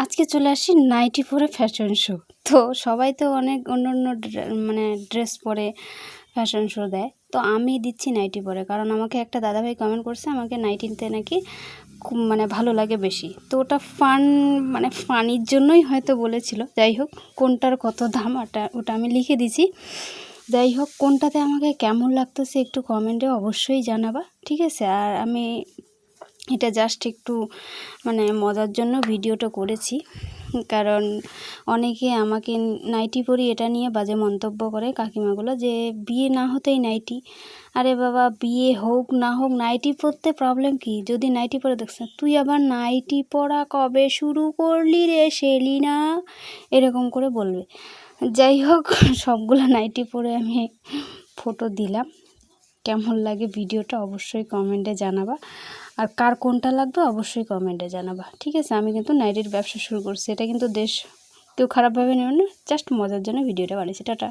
আজকে চলে আসি নাইটি পরে ফ্যাশন শো। তো সবাই তো অনেক অন্য অন্য মানে ড্রেস পরে ফ্যাশন শো দেয়, তো আমি দিচ্ছি নাইটি পরে। কারণ আমাকে একটা দাদাভাই কমেন্ট করছে আমাকে নাইটিতে নাকি খুব মানে ভালো লাগে বেশি। তো ওটা মানে ফানির জন্যই হয়তো বলেছিল। যাই হোক, কোনটার কত দাম ওটা আমি লিখে দিছি। যাই হোক, কোনটাতে আমাকে কেমন লাগতেছে একটু কমেন্টে অবশ্যই জানাবা, ঠিক আছে? আর আমি এটা জাস্ট একটু মানে মজার জন্য ভিডিওটা করেছি, কারণ অনেকে আমাকে নাইটি পরি এটা নিয়ে বাজে মন্তব্য করে কাকিমাগুলো, যে বিয়ে না হতেই নাইটি। আরে বাবা, বিয়ে হোক না হোক নাইটি পরতে প্রবলেম কি? যদি নাইটি পরে দেখছ, তুই আবার নাইটি পরা কবে শুরু করলি রে সেলিনা, এরকম করে বলবে। যাই হোক, সবগুলো নাইটি পরে আমি ফটো দিলাম। কেমন লাগে ভিডিওটা অবশ্যই কমেন্টে জানাবা, আর কার কোনটা লাগবে অবশ্যই কমেন্টে জানাবা, ঠিক আছে? আমি কিন্তু নাইটির ব্যবসা শুরু করছি, এটা কিন্তু কেউ খারাপভাবে নেবেন না, জাস্ট মজার জন্য ভিডিওটা বানিয়েছি। টাটা।